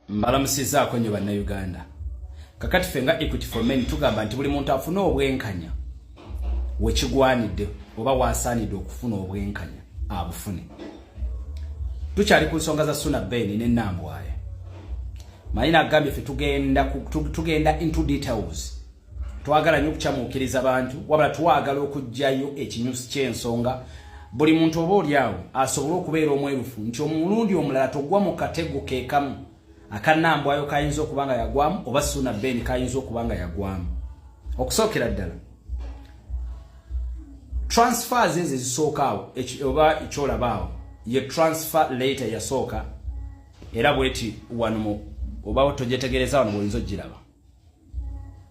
Mbalamusizaako nnyo bannayuganda. Kakati ffe nga Equity for Men tugamba nti buli muntu afuna obwenkanya wekigwanidde oba wasaanidde okufuna obwenkanya abufune. Tukyali ku nsonga za Suna Ben ne Nambwaye. Mayina agambye ffe tugenda into details. Twagala nnyo okukyamuukiriza abantu wabula twagala okujjayo ekinyusi ky'ensonga buli muntu oba oliawo asobole okubeera omwerufu nti omulundi omulala togwa mu katego keekamu akanambwayo kayinza okubanga yagwamu oba Suna Ben kayinza okubanga yagwamu. Okusookera ddala transfers ezo ezisookawo oba ekyolabaawo ye transfer later yasooka era bweti wano oba togyetegereza wano bw'oyinza ogiraba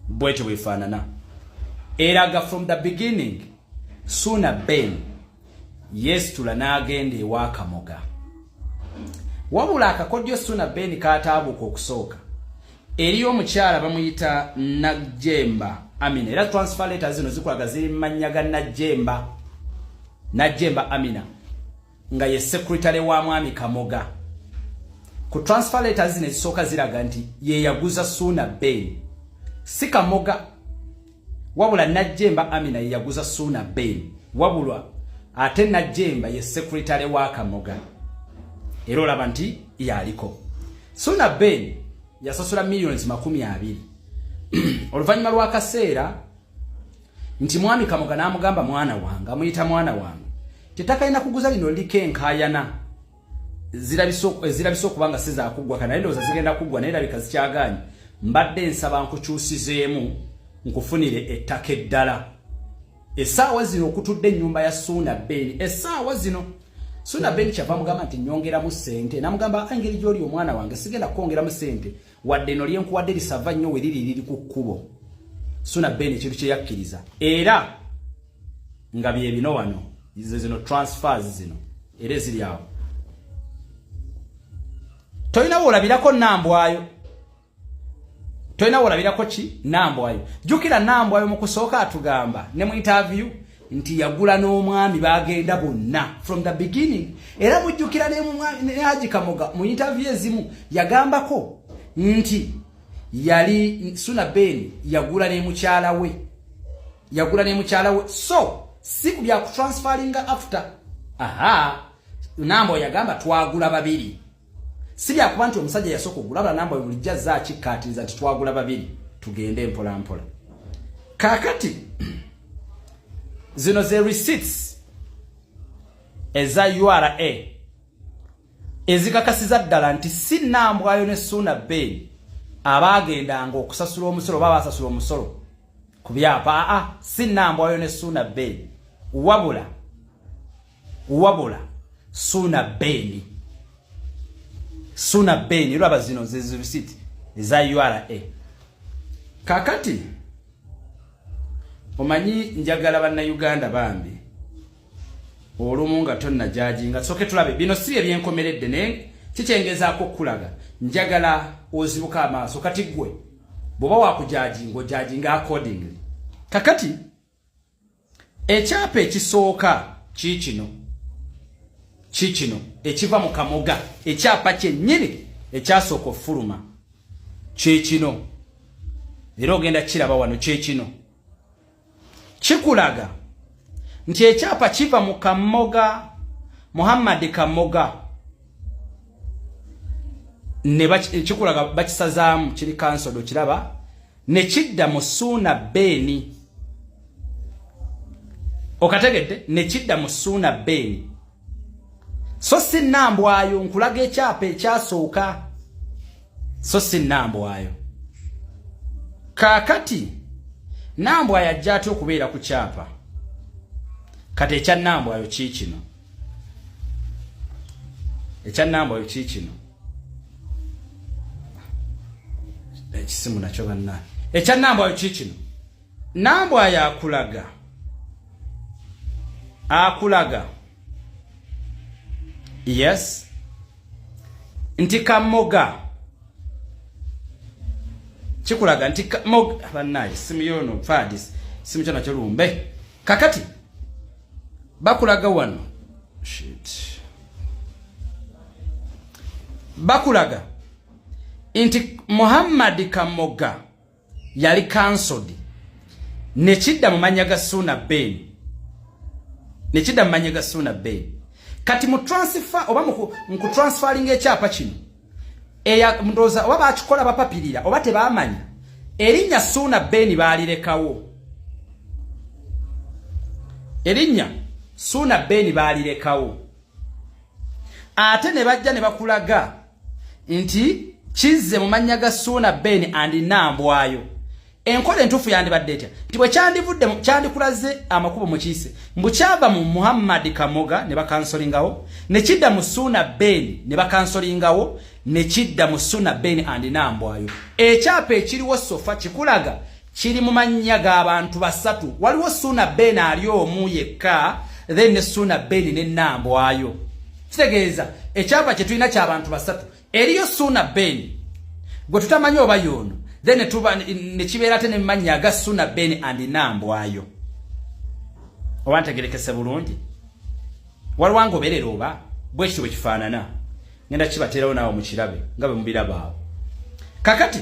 bweti bwefaanana eraga from the beginning Suna Ben yesitula n'agenda ewa Kamoga. Wabula akakodyo Suna Ben kaataabuka okusooka eriyo omukyala bamuyita Najjemba Amina era transfer letters zino zikulaga ziri mannya ga Najjemba Amina nga ye secretary wa mwami Kamoga. Ku transfer letters zino ezisooka ziraga nti ye yaguza Suna Ben si Kamoga wabula Najjemba Amina ye yaguza Suna Ben wabula ate Najjemba ye secretary wa Kamoga. Era olaba nti yaliko Suna Ben yasasula millions 20 oluvannyuma lw'akaseera nti mwami Kamoga n'amugamba mwana wange amuyita mwana wange tetakayina kuguza lino likenkayana zirabisa okubanga sizaakugwa kana endowooza zigenda kuggwa naye labika zikyagaanye mbadde nsaba nkukyusizeemu nkufunire ettaka eddala essaawa zino okutudde ennyumba ya Suna Ben essaawa zino Suna Ben kyava mugamba nti nyongeramu ssente namugamba engeri gy'oli omwana wange sigenda kwongeramu ssente wadde no lyenkuwadde lisava nnyo we liri ku kkubo. Suna Ben ekintu kye yakkiriza era nga bye bino wano zino transfers zino era ziri awo tolina wolabirako Nambwayo tolina wolabirako ki Nambwayo jjukira Nambwayo mu kusooka atugamba ne mu interview nti yagula n'omwami bagenda bonna from the beginning era mujjukira ne Haji Kamoga mu interview ezimu yagambako nti yali Suna Ben yagula ne mukyala we so si kubya ku transferinga after Nambwayo yagamba twagula babiri si bya kuba nti omusajja yasooka okugula Nambwayo bulijja zaakikkaatiriza nti twagula babiri tugende mpola mpola. Kakati zino ze receipts eza URA ezikakasiza ddala nti si Nambwayo ne Suna Ben abaagendanga okusasula omusolo baba basasula omusolo ku byapa si Nambwayo ne Suna Ben wabula Suna Ben lwaba zino ze receipts eza URA. Kakati omanyi njagala bannayuganda bambi olumu nga tonna jajinga soke tulabe bino si ebyenkomeredde ne kikyengezaako okulaga njagala ozibuka amaaso kati gwe bwoba wakujajinga accordingly. Kakati ekyapa ekisooka kikino ekiva mu Kamoga ekyapa kyennyini ekyasooka ofuluma kikino era ogenda kiraba wano kikino kikulaga nti ekyapa kiva mu Kamoga Muhammad Kamoga ne kikulaga bakisazaamu kiri cancelled okiraba ne kidda mu Suna Ben okategedde ne kidda mu Suna Ben so si Nambwayo nkulaga ekyapa ekyasooka so si Nambwayo. Kakati Nambwayo ajja atya okubeera ku kyapa kati ekya Nambwayo kiikino ekisimu nakyo banna ekya Nambwayo kiikino Nambwayo akulaga yes nti Kamoga kikulaga nti Kamoga bannaye simu yono fadis simu kyona kyolumbe kakati bakulaga wano bakulaga inti Muhammad Kamoga yali cancelled nechidda mu manyaga Suna Ben nechidda mu manyaga Suna Ben kati mu transfer oba mu transferring ekyapa kino eya mndoza oba bakikola bapapirira oba tebamanya erinnya Suna Ben balirekawo erinnya Suna Ben balirekawo ate ne bajja ne bakulaga nti kizze mu manyaga Suna Ben and Nambwayo enkola entufu yandibadde etya nti bwe kyandivudde kyandikulaze amakubo mu kiyise mbu kyava mu Muhammad Kamoga ne bakansolingawo ne kidda mu Suna Ben ne bakansolingawo ne kidda mu Suna Ben and Nambwayo ekyapa ekiriwo sofa kikulaga kiri mu manyaga abantu basatu waliwo Suna Ben ali omu yekka then ne Suna Ben ne Nambwayo kitegeeza ekyapa kye tulina ky'abantu basatu eriyo Suna Ben gwe tutamanyi oba yono then tuba ne kibeera ate ne manyaga Suna Ben and Nambwayo owantegerekese bulungi walwango berero oba bwe kitwe kifaanana ngenda kibateerawo naawe mu kirabe nga bwe mubiraba awo kakati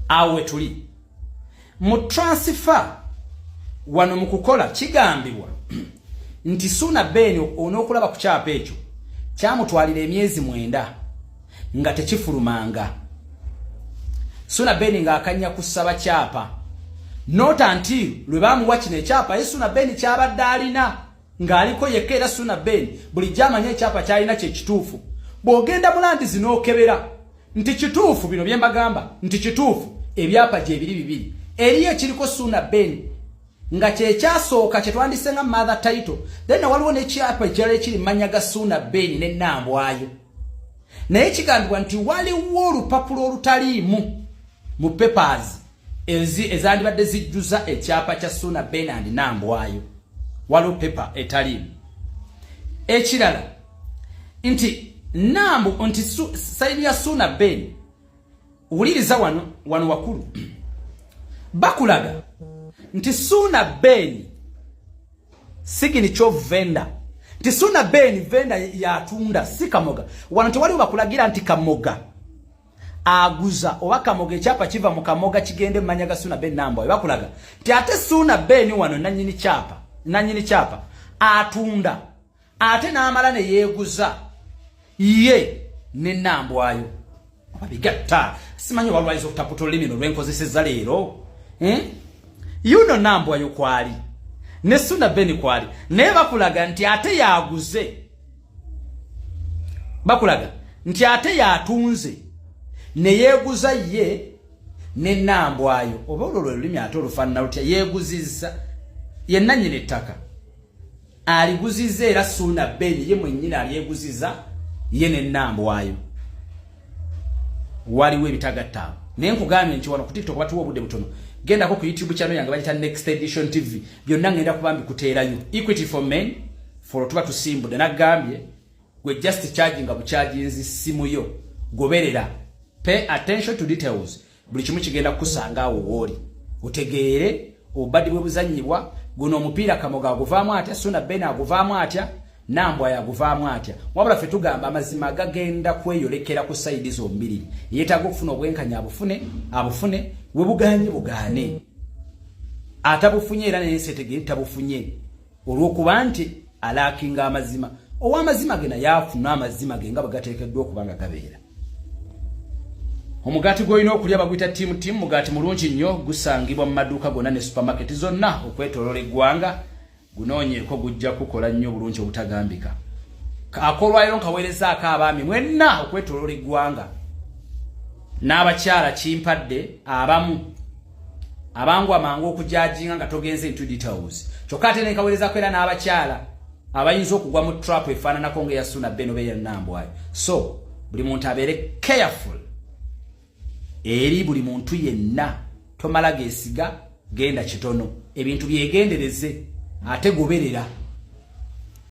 awe tuli mu transfer wano mu kukola kigambibwa nti Suna Ben onokulaba ku kyapa ekyo kyamutwalira emyezi 9 nga tekifulumanga Suna Ben nga akanya kusaba kyapa not until lwe bamuwa kino ekyapa Suna Ben kyabadde alina ng'aliko yekera Suna Ben buli jamanya ekyapa kyalina kye kituufu bw'ogenda mulandizi n'okebera nti kituufu bino bye mbagamba nti kituufu ebyapa gye bibiri eriyo kiriko Suna Ben nga kye kyasooka kye twandise nga mother title then waliwo n'ekyapa ekyali kiri manyaga Suna Ben ne Nambwayo naye kigambibwa nti waliwo olupapulo olutaliimu mu papers ezandibadde zijjuza ekyapa kya Suna Ben and Nambwayo waliwo paper etaliimu ekirala nti sayini ya Suna Ben wuliriza wano wakulu bakulaga nti Suna Ben signature vendor nti Suna Ben vendor yatunda si Kamoga wano tewali bakulagira nti Kamoga aguza oba Kamoga ekyapa kiva mu Kamoga kigende manyaga Suna Ben Nambwayo bakulaga nti ate Suna Ben wano nanyini kyapa atunda ate n'amala ne yeeguza ye ne Nambwayo abigatta simanyi walwaizo okutaputola limino lwenkozeseza leero yuno Nambwayo kwali ne Suna Ben kwali naye bakulaga nti ate yaguze bakulaga nti ate yatunze ne yeeguza ye ne Nambwayo oba olwo lulimi ate olufaanana lutya yeeguzizza ye nannyini ettaka aliguzizza era Suna Ben ye mwennyini alyeguziza ye ne Nambwayo waliwo ebitagattaawo naye nkugambye nti wano ku TikTok batuwa obudde butono gendako ku YouTube channel yange bayita Next Edition TV byonna ngenda kubambi kuteerayo Equity for Men for tuba tusimbude nagambye gwe just charging bucharginzi simu yo goberera pay attention to details buli kimu kigenda kusanga awo woli utegeere obadde bwe buzanyibwa guno omupiira Kamoga aguvaamu atya Suna Ben aguvaamu atya Nambwayo aguvaamu atya wabula ffe tugamba amazima gagenda kweyolekera ku side zombiri yeetaaga okufuna obwenkanya abufune we bugaane atabufunye era naye setegere tabufunye olw'okuba nti alaakinga amazima ow'amazima gena yaafuna amazima ge nga bagateekeddwa okubanga gabeera omugaati gw'olina okulya baguyita timu mugaati mulungi nnyo gusangibwa mu maduuka gonna ne supermarket zonna okwetoloola eggwanga gunoonyeeko gujja kukola nnyo bulungi obutagambika akolwayo nkaweerezaako abaami mwenna okwetoloola eggwanga n'abakyala kimpadde abamu abangu amangu okujajinga nga togenze into details kyokka ate nkaweerezaako era n'abakyala abayinza okugwa mu trap efaananako ng'eya Suna Ben oba eya Nambwayo so buli muntu abeere careful eri buli muntu yenna tomala geesiga genda kitono ebintu byegendereze ate goberera